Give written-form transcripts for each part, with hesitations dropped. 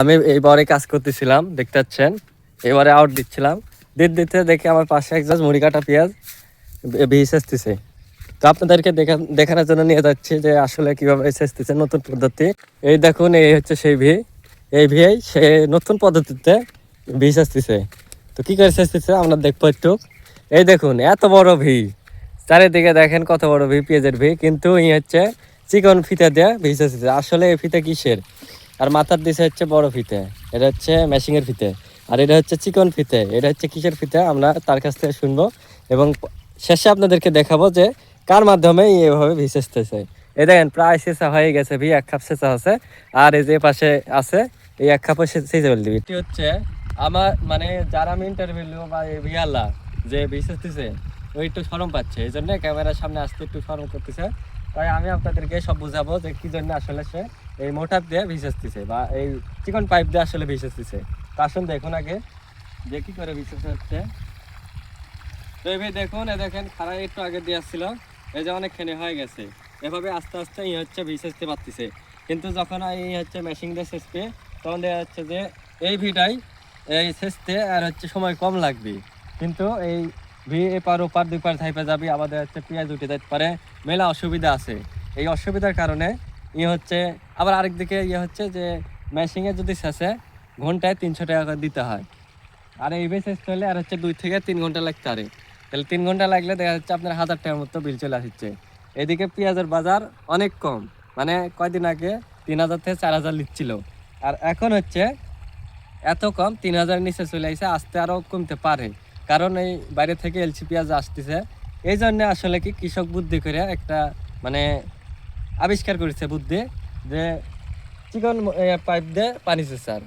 আমি এইবারে কাজ করতেছিলাম, দেখতে পাচ্ছেন। এবারে আউট দিচ্ছিলাম, দিতে দেখে আমার পাশে একজন মুড়ি কাটা পেঁয়াজ বীজ এসতেছে। তো আপনাদেরকে দেখানোর জন্য নিয়ে যাচ্ছি যে আসলে কিভাবে এসতেছে নতুন পদ্ধতি। এই দেখুন, এই হচ্ছে সেই এই ভিআই সে নতুন পদ্ধতিতে বীজ আসতেছে। তো কি করে এসতেছে আমরা দেখবো একটু। এই দেখুন, এত বড় চারিদিকে দেখেন কত বড় পেঁয়াজের কিন্তু এই হচ্ছে চিকন ফিতা দিয়ে বীজ আসতেছে। আসলে এই ফিতা কিসের? আর মাথার দিছে হচ্ছে বড় ফিতে, এটা হচ্ছে মেশিংয়ের ফিতে। আর এটা হচ্ছে চিকন ফিতে, এটা হচ্ছে কিসের ফিতে আমরা তার কাছ থেকে শুনবো এবং শেষে আপনাদেরকে দেখাবো যে কার মাধ্যমে এভাবে বীজ আসতেছে। এই দেখেন প্রায় শেষা হয়ে গেছে, এক কাপ শেষা আছে। আর এই যে পাশে আছে এই এক কাপও শেষে বলে দিবি। এটি হচ্ছে আমার মানে যারা আমি ইন্টারভিউ বা ভিয়ালা যে বীজ আসতেছে ওই একটু শরম পাচ্ছে, এই জন্য ক্যামেরার সামনে আসতে একটু শরম করতেছে। তাই আমি আপনাদেরকে সব বুঝাবো যে কি জন্য আসলে সে এই মোটর দিয়ে ভিজাতেছে বা এই চিকন পাইপ দিয়ে আসলে ভিজাতেছে। তা আসুন দেখুন আগে যে কি করে ভিজাতে হচ্ছে। তো এইভাবে দেখুন, দেখেন খারাপ একটু আগে দিয়ে আসছিল, এই যে অনেকখানি হয়ে গেছে। এভাবে আস্তে আস্তে হচ্ছে ভিজাতে পারতেছে। কিন্তু যখন এই হচ্ছে মেশিন দিয়ে সেচতে, তখন দেখা যাচ্ছে যে এই ভিটাই এই সেচতে আর হচ্ছে সময় কম লাগবে। কিন্তু এই এপার ওপার দুই পার ধাইপা যাবে, আমাদের হচ্ছে পেঁয়াজ উঠে যেতে পারে, মেলা অসুবিধা আছে। এই অসুবিধার কারণে হচ্ছে আবার আরেকদিকে হচ্ছে যে মেশিনে যদি শেষে ঘন্টায় 300 টাকা করে দিতে হয়। আর এই বেশ শেষ হলে আর হচ্ছে 2 থেকে 3 ঘন্টা লাগতে পারে। তাহলে 3 ঘন্টা লাগলে দেখা যাচ্ছে আপনার 1000 টাকার মতো বিল চলে আসছে। এদিকে পেঁয়াজের বাজার অনেক কম, মানে কয়দিন আগে 3000 থেকে 4000 লিখছিল, আর এখন হচ্ছে এত কম 3000 নিচে চলে আসছে। আসতে আরও কমতে পারে, কারণ এই বাইরে থেকে এলসি পেঁয়াজ আসতেছে। এই জন্য আসলে কি কৃষক বুদ্ধি করে একটা মানে আবিষ্কার করেছে বুদ্ধি, যে চিকন পাইপ দিয়ে পানি সেচার।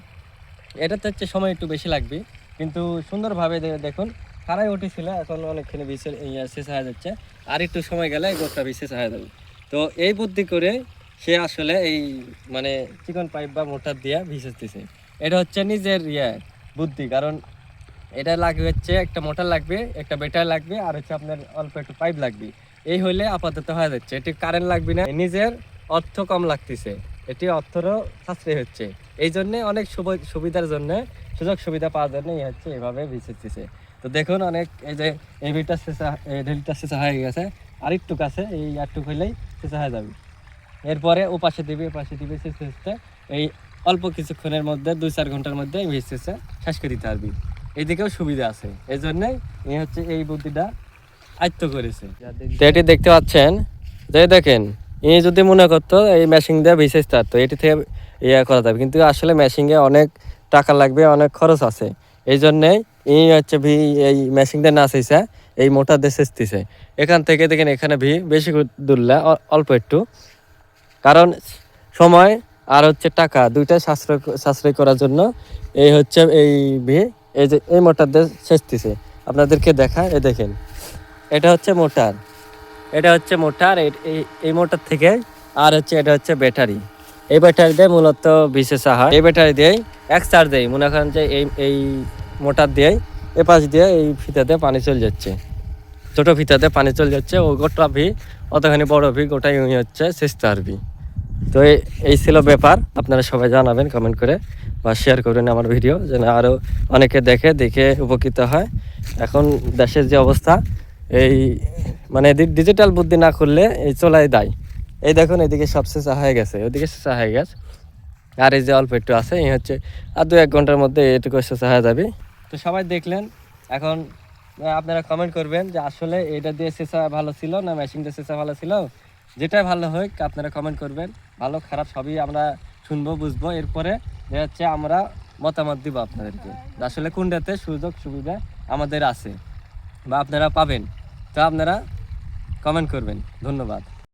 এটাতে হচ্ছে সময় একটু বেশি লাগবে, কিন্তু সুন্দরভাবে দেখুন খাড়াই উঠেছিল, এখন অনেকখানি বিশেষ শেষ হয়ে যাচ্ছে। আর একটু সময় গেলে গোটা বিশেষ হয়ে যাবে। তো এই বুদ্ধি করে সে আসলে এই মানে চিকন পাইপ বা মোটর দিয়ে ভিজেতেছে। এটা হচ্ছে নিজের বুদ্ধি, কারণ এটা লাগবে হচ্ছে একটা মোটর লাগবে, একটা ব্যাটারি লাগবে, আর হচ্ছে আপনার অল্প একটু পাইপ লাগবে। এই হইলে আপাতত হয়ে যাচ্ছে। এটি কারেন্ট লাগবে না, নিজের অর্থ কম লাগতেছে, এটি অর্থরও সাশ্রয় হচ্ছে। এই জন্যে অনেক সুবিধার জন্য সুযোগ সুবিধা পাওয়ার জন্য হচ্ছে এভাবে ভিজতেছে। তো দেখুন অনেক এই যে এই ভিটা শেষা ঢিলটা শেষা হয়ে গেছে, আর একটু কাছে এই একটুক হইলেই শেষা হয়ে যাবে। এরপরে ও পাশে দিবে, পাশে দিবে, শেষে এই অল্প কিছুক্ষণের মধ্যে 2-4 ঘন্টার মধ্যে ভিজতেছে শেষ করে দিতে পারবি। এইদিকেও সুবিধা আছে, এই জন্যই হচ্ছে এই বুদ্ধিটা আয়ত্ত করেছে। তো এটি দেখতে পাচ্ছেন, যে দেখেন যদি মনে করতো এই মেশিন দিয়ে ভিজেতে পারতো, এটি থেকে করা যাবে, কিন্তু আসলে মেশিনে অনেক টাকা লাগবে, অনেক খরচ আছে। এই জন্যেই হচ্ছে এই মেশিন দিয়ে না সেচে এই মোটর দিয়ে সেচতেছে। এখান থেকে দেখেন এখানে বেশি দূরলে অল্প একটু, কারণ সময় আর হচ্ছে টাকা দুইটাই সাশ্রয় করার জন্য এই হচ্ছে এই যে এই মোটর দিয়ে সেচতেছে। আপনাদেরকে দেখায়, এই দেখেন এটা হচ্ছে মোটর, এটা হচ্ছে মোটর, এই মোটর থেকে আর হচ্ছে এটা হচ্ছে ব্যাটারি। এই ব্যাটারি দিয়ে মূলত বিশেষ হয়। এই ব্যাটারি দিয়েই এক চার্জ দেয়, মনে করেন যে এই মোটর দিয়েই এপাশ দিয়ে এই ফিতাতে পানি চলে যাচ্ছে, ছোটো ফিতাতে পানি চলে যাচ্ছে। ও গোটা অতখানি বড় গোটাই হচ্ছে চেষ্টা আরবি। তো এই ছিল ব্যাপার। আপনারা সবাই জানাবেন কমেন্ট করে বা শেয়ার করবেন আমার ভিডিও, যেন আরও অনেকে দেখে উপকৃত হয়। এখন দেশের যে অবস্থা, এই মানে ডিজিটাল বুদ্ধি না করলে এই চলাই দেয়। এই দেখুন এদিকে সব শেষা হয়ে গেছে, ওইদিকে শেষা হয়ে গেছে, আর এই যে অল্প একটু আছে এই হচ্ছে আর 2-1 ঘন্টার মধ্যে এটুকু শেষা হয়ে যাবে। তো সবাই দেখলেন, এখন আপনারা কমেন্ট করবেন যে আসলে এটা দিয়ে শেষা ভালো ছিল না মেশিন দিয়ে শেষা ভালো ছিল। যেটাই ভালো হোক আপনারা কমেন্ট করবেন, ভালো খারাপ সবই আমরা শুনবো বুঝবো। এরপরে হচ্ছে আমরা মতামত দিব আপনাদেরকে, আসলে কোনটাতে সুযোগ সুবিধা আমাদের আছে বা আপনারা পাবেন। তো আপনারা কমেন্ট করবেন। ধন্যবাদ।